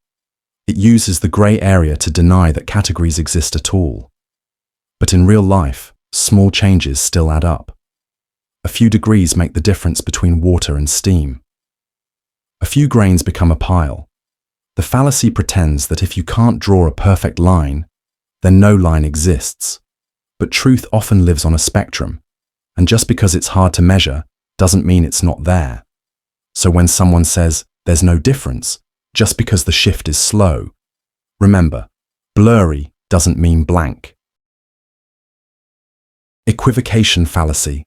It uses the grey area to deny that categories exist at all. But in real life, small changes still add up. A few degrees make the difference between water and steam. A few grains become a pile. The fallacy pretends that if you can't draw a perfect line, then no line exists. But truth often lives on a spectrum, and just because it's hard to measure doesn't mean it's not there. So when someone says there's no difference, just because the shift is slow, remember, blurry doesn't mean blank. Equivocation Fallacy.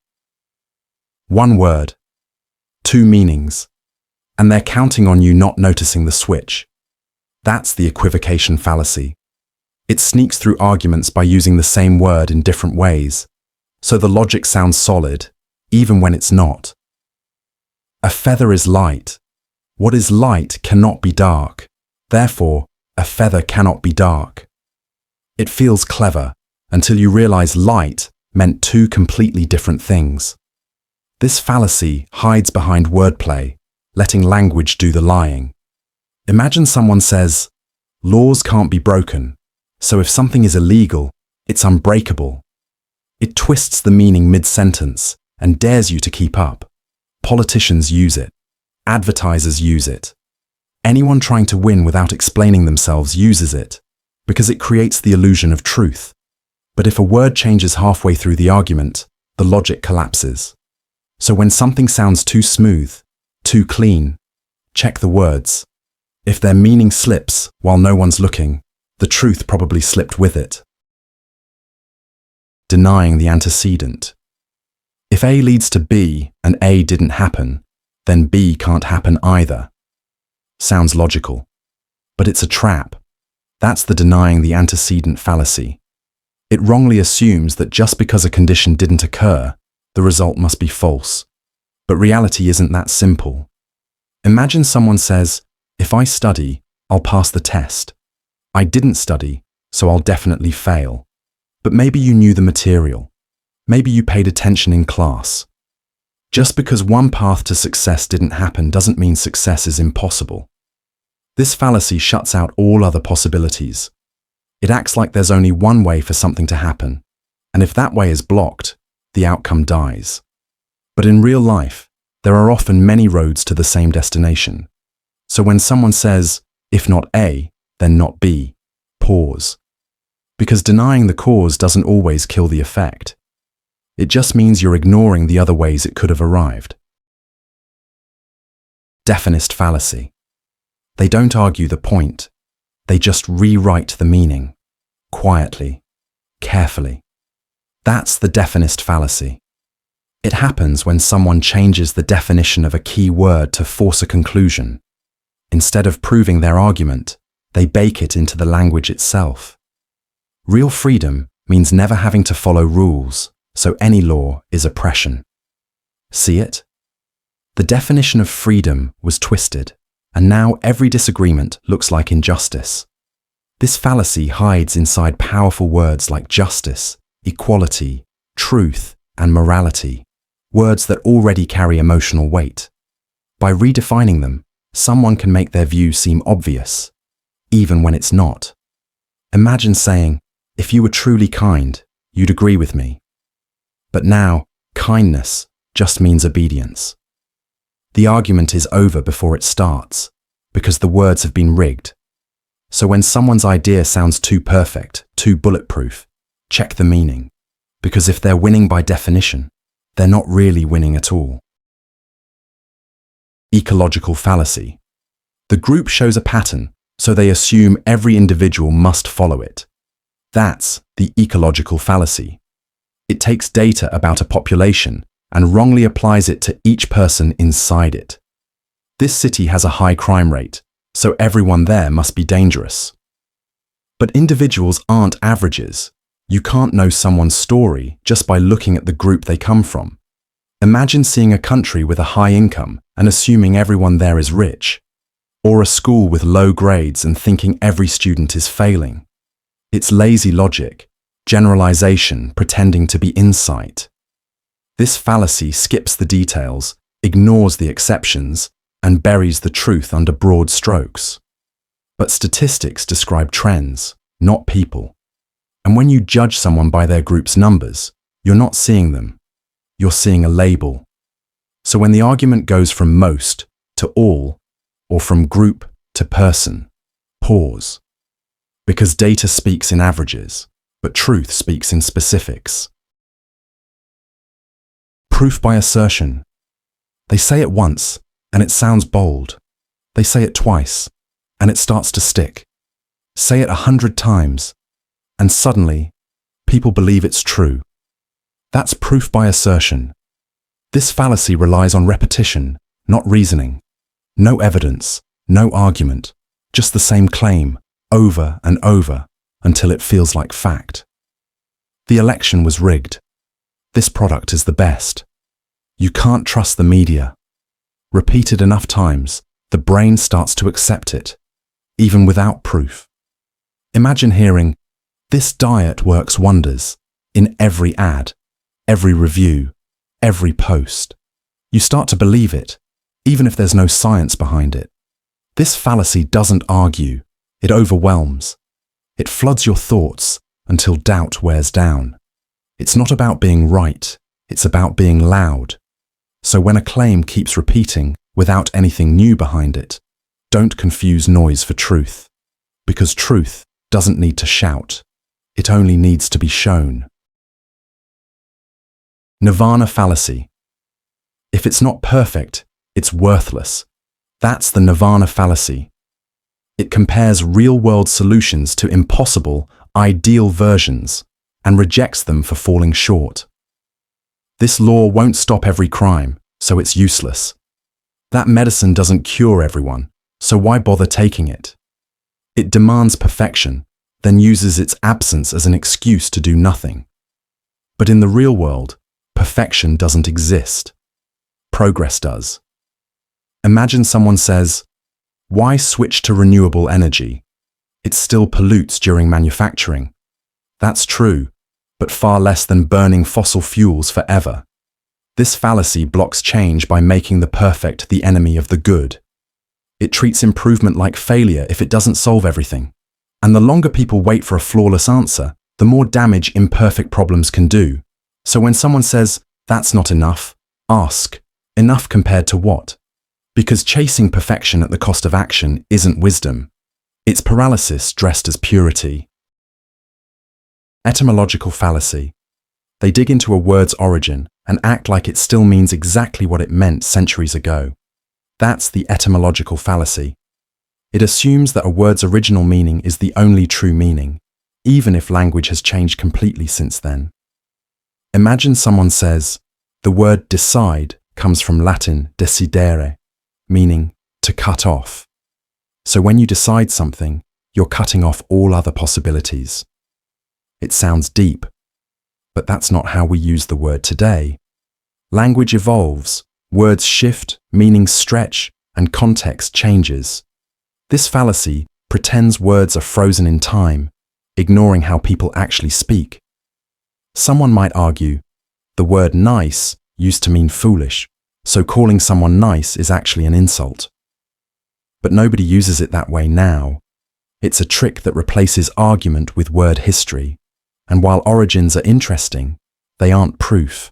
One word, two meanings, and they're counting on you not noticing the switch. That's the Equivocation Fallacy. It sneaks through arguments by using the same word in different ways, so the logic sounds solid, even when it's not. A feather is light. What is light cannot be dark. Therefore, a feather cannot be dark. It feels clever until you realize light meant two completely different things. This fallacy hides behind wordplay, letting language do the lying. Imagine someone says, "Laws can't be broken, so if something is illegal, it's unbreakable." It twists the meaning mid-sentence and dares you to keep up. Politicians use it. Advertisers use it. Anyone trying to win without explaining themselves uses it, because it creates the illusion of truth. But if a word changes halfway through the argument, the logic collapses. So when something sounds too smooth, too clean, check the words. If their meaning slips while no one's looking, the truth probably slipped with it. Denying the antecedent. If A leads to B and A didn't happen, then B can't happen either. Sounds logical, but it's a trap. That's the denying the antecedent fallacy. It wrongly assumes that just because a condition didn't occur, the result must be false. But reality isn't that simple. Imagine someone says, "If I study, I'll pass the test. I didn't study, so I'll definitely fail." But maybe you knew the material. Maybe you paid attention in class. Just because one path to success didn't happen doesn't mean success is impossible. This fallacy shuts out all other possibilities. It acts like there's only one way for something to happen, and if that way is blocked, the outcome dies. But in real life, there are often many roads to the same destination. So when someone says, "If not A, then not B," pause. Because denying the cause doesn't always kill the effect. It just means you're ignoring the other ways it could have arrived. Definist Fallacy. They don't argue the point. They just rewrite the meaning. Quietly. Carefully. That's the Definist Fallacy. It happens when someone changes the definition of a key word to force a conclusion. Instead of proving their argument, they bake it into the language itself. Real freedom means never having to follow rules, so any law is oppression. See it? The definition of freedom was twisted, and now every disagreement looks like injustice. This fallacy hides inside powerful words like justice, equality, truth, and morality, words that already carry emotional weight. By redefining them, someone can make their view seem obvious, even when it's not. Imagine saying, "If you were truly kind, you'd agree with me." But now, kindness just means obedience. The argument is over before it starts, because the words have been rigged. So when someone's idea sounds too perfect, too bulletproof, check the meaning. Because if they're winning by definition, they're not really winning at all. Ecological Fallacy. The group shows a pattern, so they assume every individual must follow it. That's the Ecological Fallacy. It takes data about a population and wrongly applies it to each person inside it. This city has a high crime rate, so everyone there must be dangerous. But individuals aren't averages. You can't know someone's story just by looking at the group they come from. Imagine seeing a country with a high income and assuming everyone there is rich, or a school with low grades and thinking every student is failing. It's lazy logic, generalization pretending to be insight. This fallacy skips the details, ignores the exceptions, and buries the truth under broad strokes. But statistics describe trends, not people. And when you judge someone by their group's numbers, you're not seeing them. You're seeing a label. So when the argument goes from most to all, or from group to person, pause. Because data speaks in averages, but truth speaks in specifics. Proof by assertion. They say it once, and it sounds bold. They say it twice, and it starts to stick. Say it 100 times, and suddenly, people believe it's true. That's proof by assertion. This fallacy relies on repetition, not reasoning. No evidence, no argument, just the same claim, over and over, until it feels like fact. The election was rigged. This product is the best. You can't trust the media. Repeated enough times, the brain starts to accept it, even without proof. Imagine hearing, "This diet works wonders," in every ad, every review, every post. You start to believe it, even if there's no science behind it. This fallacy doesn't argue, it overwhelms. It floods your thoughts until doubt wears down. It's not about being right, it's about being loud. So when a claim keeps repeating without anything new behind it, don't confuse noise for truth. Because truth doesn't need to shout, it only needs to be shown. Nirvana Fallacy. If it's not perfect, it's worthless. That's the Nirvana Fallacy. It compares real-world solutions to impossible, ideal versions and rejects them for falling short. This law won't stop every crime, so it's useless. That medicine doesn't cure everyone, so why bother taking it? It demands perfection, then uses its absence as an excuse to do nothing. But in the real world, perfection doesn't exist. Progress does. Imagine someone says, "Why switch to renewable energy? It still pollutes during manufacturing." That's true, but far less than burning fossil fuels forever. This fallacy blocks change by making the perfect the enemy of the good. It treats improvement like failure if it doesn't solve everything. And the longer people wait for a flawless answer, the more damage imperfect problems can do. So when someone says, "That's not enough," ask, enough compared to what? Because chasing perfection at the cost of action isn't wisdom. It's paralysis dressed as purity. Etymological Fallacy. They dig into a word's origin and act like it still means exactly what it meant centuries ago. That's the Etymological Fallacy. It assumes that a word's original meaning is the only true meaning, even if language has changed completely since then. Imagine someone says, "The word decide comes from Latin decidere, meaning to cut off. So when you decide something, you're cutting off all other possibilities." It sounds deep, but that's not how we use the word today. Language evolves, words shift, meanings stretch, and context changes. This fallacy pretends words are frozen in time, ignoring how people actually speak. Someone might argue, the word nice used to mean foolish, so calling someone nice is actually an insult. But nobody uses it that way now. It's a trick that replaces argument with word history. And while origins are interesting, they aren't proof.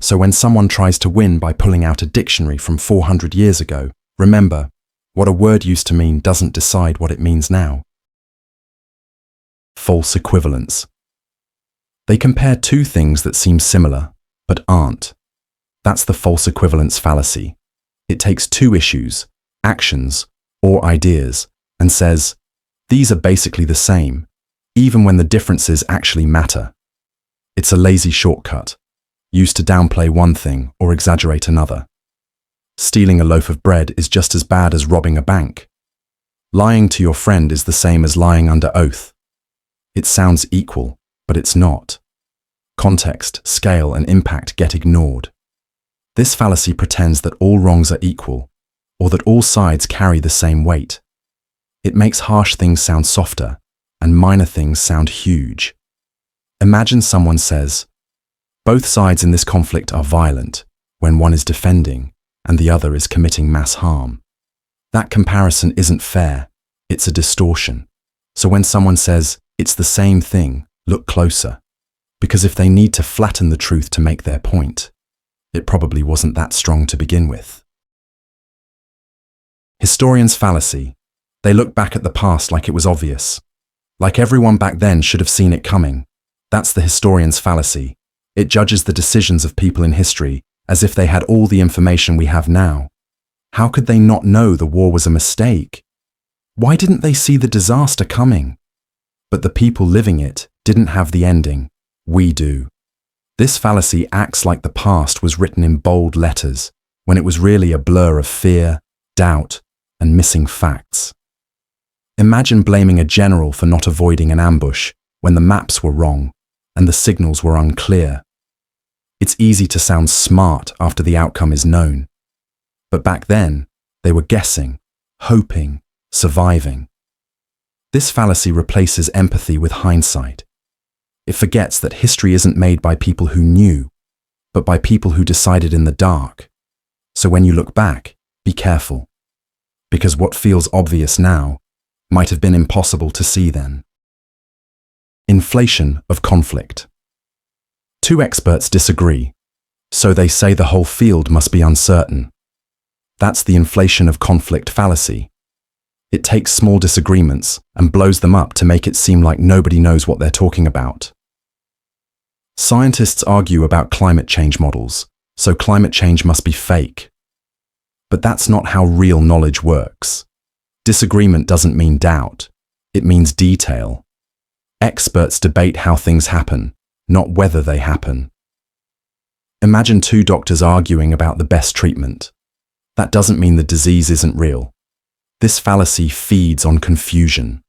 So when someone tries to win by pulling out a dictionary from 400 years ago, remember, what a word used to mean doesn't decide what it means now. False equivalence. They compare two things that seem similar, but aren't. That's the false equivalence fallacy. It takes two issues, actions, or ideas, and says, these are basically the same, even when the differences actually matter. It's a lazy shortcut, used to downplay one thing or exaggerate another. Stealing a loaf of bread is just as bad as robbing a bank. Lying to your friend is the same as lying under oath. It sounds equal, but it's not. Context, scale, and impact get ignored. This fallacy pretends that all wrongs are equal, or that all sides carry the same weight. It makes harsh things sound softer, and minor things sound huge. Imagine someone says, both sides in this conflict are violent, when one is defending and the other is committing mass harm. That comparison isn't fair, it's a distortion. So when someone says, it's the same thing, look closer. Because if they need to flatten the truth to make their point, it probably wasn't that strong to begin with. Historians' fallacy. They look back at the past like it was obvious. Like everyone back then should have seen it coming. That's the historian's fallacy. It judges the decisions of people in history as if they had all the information we have now. How could they not know the war was a mistake? Why didn't they see the disaster coming? But the people living it didn't have the ending. We do. This fallacy acts like the past was written in bold letters, when it was really a blur of fear, doubt, and missing facts. Imagine blaming a general for not avoiding an ambush when the maps were wrong and the signals were unclear. It's easy to sound smart after the outcome is known. But back then, they were guessing, hoping, surviving. This fallacy replaces empathy with hindsight. It forgets that history isn't made by people who knew, but by people who decided in the dark. So when you look back, be careful, because what feels obvious now might have been impossible to see then. Inflation of conflict. Two experts disagree, so they say the whole field must be uncertain. That's the inflation of conflict fallacy. It takes small disagreements and blows them up to make it seem like nobody knows what they're talking about. Scientists argue about climate change models, so climate change must be fake. But that's not how real knowledge works. Disagreement doesn't mean doubt, it means detail. Experts debate how things happen, not whether they happen. Imagine two doctors arguing about the best treatment. That doesn't mean the disease isn't real. This fallacy feeds on confusion.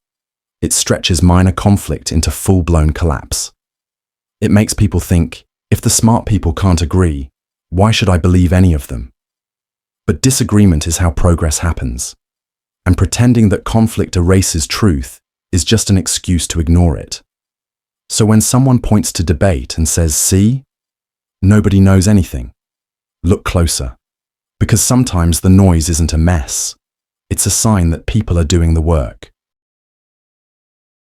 It stretches minor conflict into full-blown collapse. It makes people think, if the smart people can't agree, why should I believe any of them? But disagreement is how progress happens. And pretending that conflict erases truth is just an excuse to ignore it. So when someone points to debate and says, "See? Nobody knows anything," look closer. Because sometimes the noise isn't a mess. It's a sign that people are doing the work.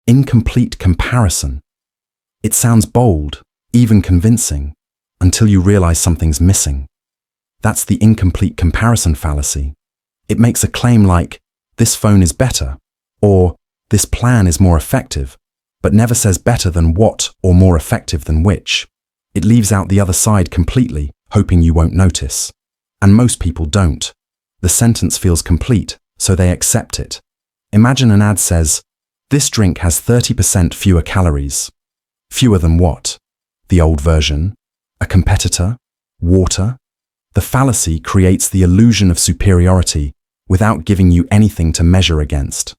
Incomplete comparison. It sounds bold, even convincing, until you realize something's missing. That's the incomplete comparison fallacy. It makes a claim like, "This phone is better," or "This plan is more effective," but never says better than what or more effective than which. It leaves out the other side completely, hoping you won't notice. And most people don't. The sentence feels complete, so they accept it. Imagine an ad says, "This drink has 30% fewer calories." Fewer than what? The old version? A competitor? Water? The fallacy creates the illusion of superiority without giving you anything to measure against.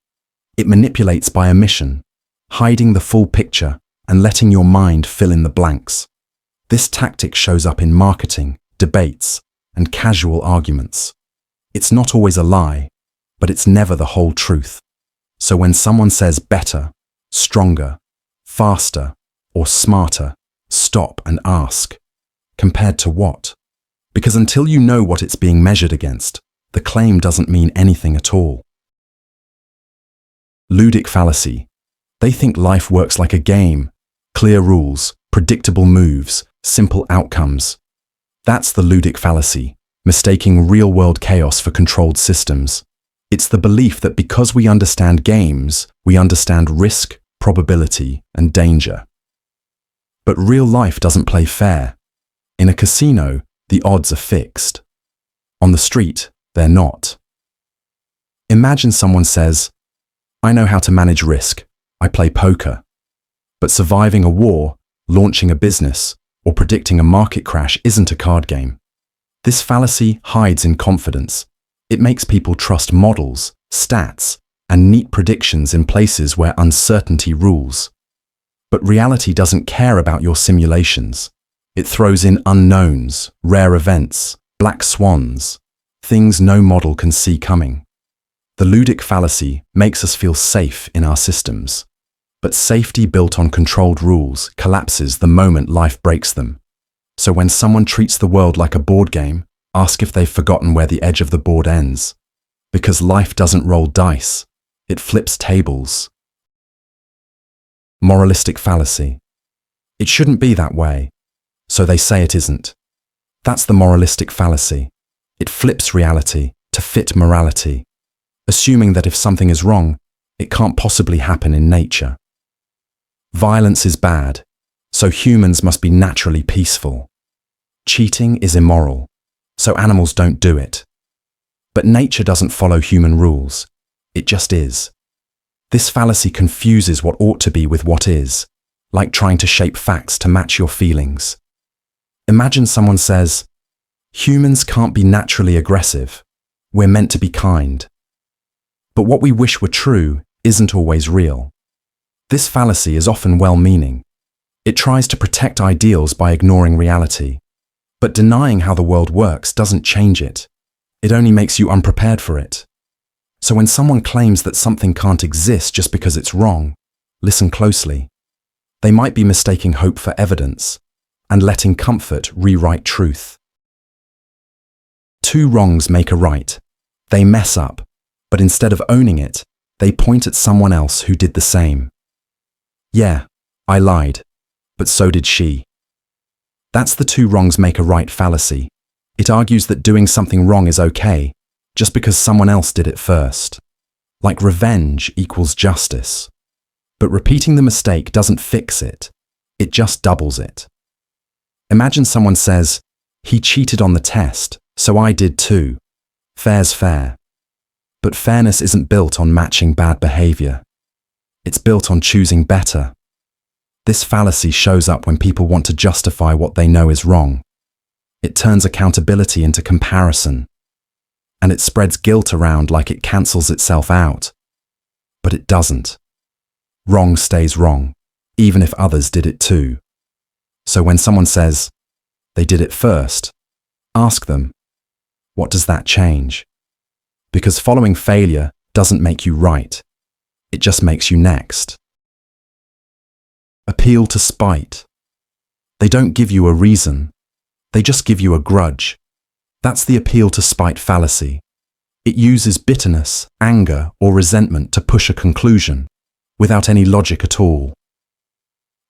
It manipulates by omission, hiding the full picture and letting your mind fill in the blanks. This tactic shows up in marketing, debates, and casual arguments. It's not always a lie, but it's never the whole truth. So when someone says better, stronger, faster, or smarter, stop and ask, compared to what? Because until you know what it's being measured against, the claim doesn't mean anything at all. Ludic Fallacy. They think life works like a game. Clear rules, predictable moves, simple outcomes. That's the Ludic Fallacy, mistaking real-world chaos for controlled systems. It's the belief that because we understand games, we understand risk, probability, and danger. But real life doesn't play fair. In a casino, the odds are fixed. On the street, they're not. Imagine someone says, "I know how to manage risk. I play poker." But surviving a war, launching a business, or predicting a market crash isn't a card game. This fallacy hides in confidence. It makes people trust models, stats, and neat predictions in places where uncertainty rules. But reality doesn't care about your simulations. It throws in unknowns, rare events, black swans, things no model can see coming. The Ludic Fallacy makes us feel safe in our systems. But safety built on controlled rules collapses the moment life breaks them. So when someone treats the world like a board game, ask if they've forgotten where the edge of the board ends. Because life doesn't roll dice, it flips tables. Moralistic Fallacy. It shouldn't be that way, so they say it isn't. That's the moralistic fallacy. It flips reality to fit morality, assuming that if something is wrong, it can't possibly happen in nature. Violence is bad, so humans must be naturally peaceful. Cheating is immoral, so animals don't do it. But nature doesn't follow human rules, it just is. This fallacy confuses what ought to be with what is, like trying to shape facts to match your feelings. Imagine someone says, "Humans can't be naturally aggressive. We're meant to be kind." But what we wish were true isn't always real. This fallacy is often well-meaning. It tries to protect ideals by ignoring reality. But denying how the world works doesn't change it. It only makes you unprepared for it. So when someone claims that something can't exist just because it's wrong, listen closely. They might be mistaking hope for evidence and letting comfort rewrite truth. Two wrongs make a right. They mess up, but instead of owning it, they point at someone else who did the same. Yeah, I lied, but so did she. That's the two wrongs make a right fallacy. It argues that doing something wrong is okay, just because someone else did it first. Like revenge equals justice. But repeating the mistake doesn't fix it. It just doubles it. Imagine someone says, "He cheated on the test, so I did too. Fair's fair." But fairness isn't built on matching bad behavior. It's built on choosing better. This fallacy shows up when people want to justify what they know is wrong. It turns accountability into comparison. And it spreads guilt around like it cancels itself out. But it doesn't. Wrong stays wrong, even if others did it too. So when someone says, "They did it first," ask them, what does that change? Because following failure doesn't make you right. It just makes you next. Appeal to spite. They don't give you a reason. They just give you a grudge. That's the appeal to spite fallacy. It uses bitterness, anger, or resentment to push a conclusion, without any logic at all.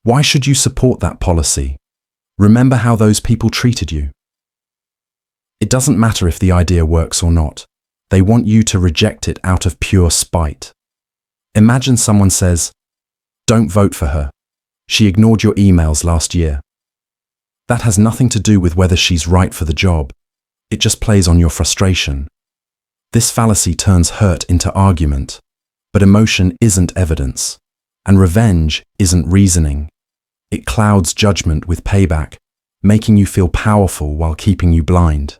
Why should you support that policy? Remember how those people treated you. It doesn't matter if the idea works or not. They want you to reject it out of pure spite. Imagine someone says, "Don't vote for her. She ignored your emails last year." That has nothing to do with whether she's right for the job. It just plays on your frustration. This fallacy turns hurt into argument, but emotion isn't evidence, and revenge isn't reasoning. It clouds judgment with payback, making you feel powerful while keeping you blind.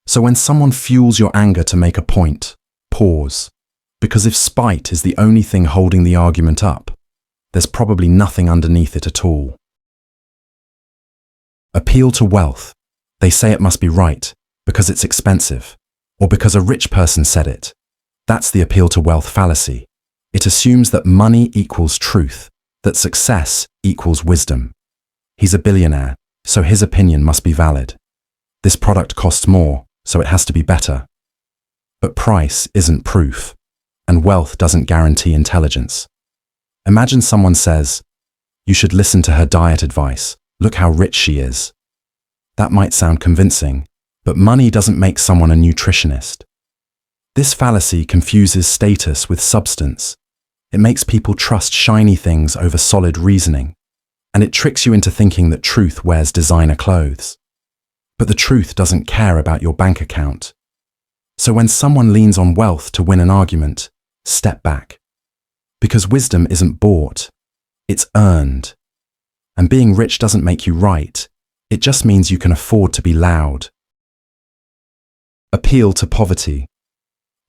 So when someone fuels your anger to make a point, pause. Because if spite is the only thing holding the argument up, there's probably nothing underneath it at all. Appeal to wealth. They say it must be right, because it's expensive, or because a rich person said it. That's the appeal to wealth fallacy. It assumes that money equals truth, that success equals wisdom. He's a billionaire, so his opinion must be valid. This product costs more, so it has to be better. But price isn't proof, and wealth doesn't guarantee intelligence. Imagine someone says, "You should listen to her diet advice. Look how rich she is." That might sound convincing, but money doesn't make someone a nutritionist. This fallacy confuses status with substance. It makes people trust shiny things over solid reasoning, and it tricks you into thinking that truth wears designer clothes. But the truth doesn't care about your bank account. So when someone leans on wealth to win an argument, step back. Because wisdom isn't bought, it's earned. And being rich doesn't make you right, it just means you can afford to be loud. Appeal to poverty.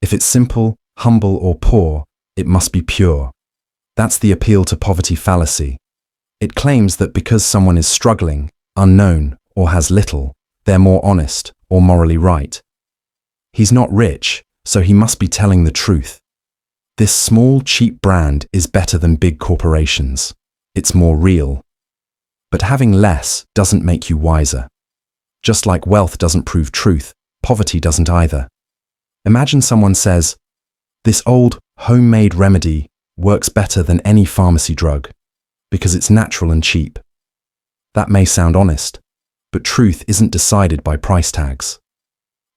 If it's simple, humble, or poor, it must be pure. That's the appeal to poverty fallacy. It claims that because someone is struggling, unknown, or has little, they're more honest or morally right. He's not rich, so he must be telling the truth. This small, cheap brand is better than big corporations. It's more real. But having less doesn't make you wiser. Just like wealth doesn't prove truth, poverty doesn't either. Imagine someone says, "This old, homemade remedy works better than any pharmacy drug because it's natural and cheap." That may sound honest, but truth isn't decided by price tags.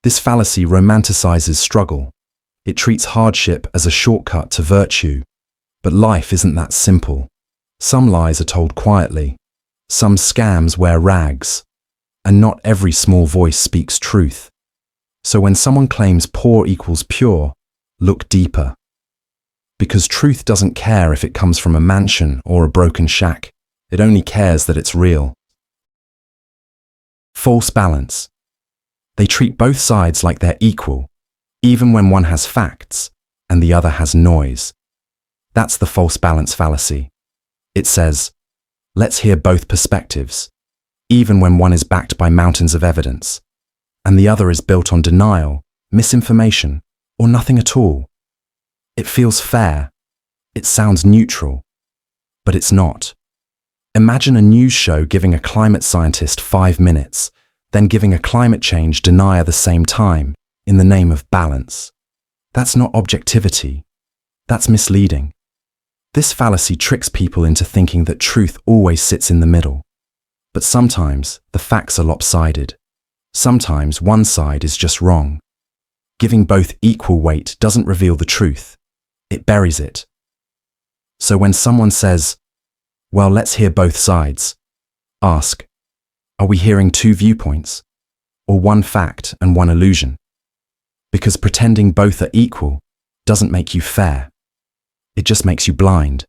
This fallacy romanticizes struggle. It treats hardship as a shortcut to virtue. But life isn't that simple. Some lies are told quietly. Some scams wear rags. And not every small voice speaks truth. So when someone claims poor equals pure, look deeper. Because truth doesn't care if it comes from a mansion or a broken shack. It only cares that it's real. False balance. They treat both sides like they're equal, even when one has facts and the other has noise. That's the false balance fallacy. It says, let's hear both perspectives, even when one is backed by mountains of evidence, and the other is built on denial, misinformation, or nothing at all. It feels fair. It sounds neutral. But it's not. Imagine a news show giving a climate scientist 5 minutes, then giving a climate change denier the same time, in the name of balance. That's not objectivity. That's misleading. This fallacy tricks people into thinking that truth always sits in the middle. But sometimes the facts are lopsided. Sometimes one side is just wrong. Giving both equal weight doesn't reveal the truth. It buries it. So when someone says, well, let's hear both sides, ask, are we hearing 2 viewpoints, or one fact and one illusion? Because pretending both are equal doesn't make you fair. It just makes you blind.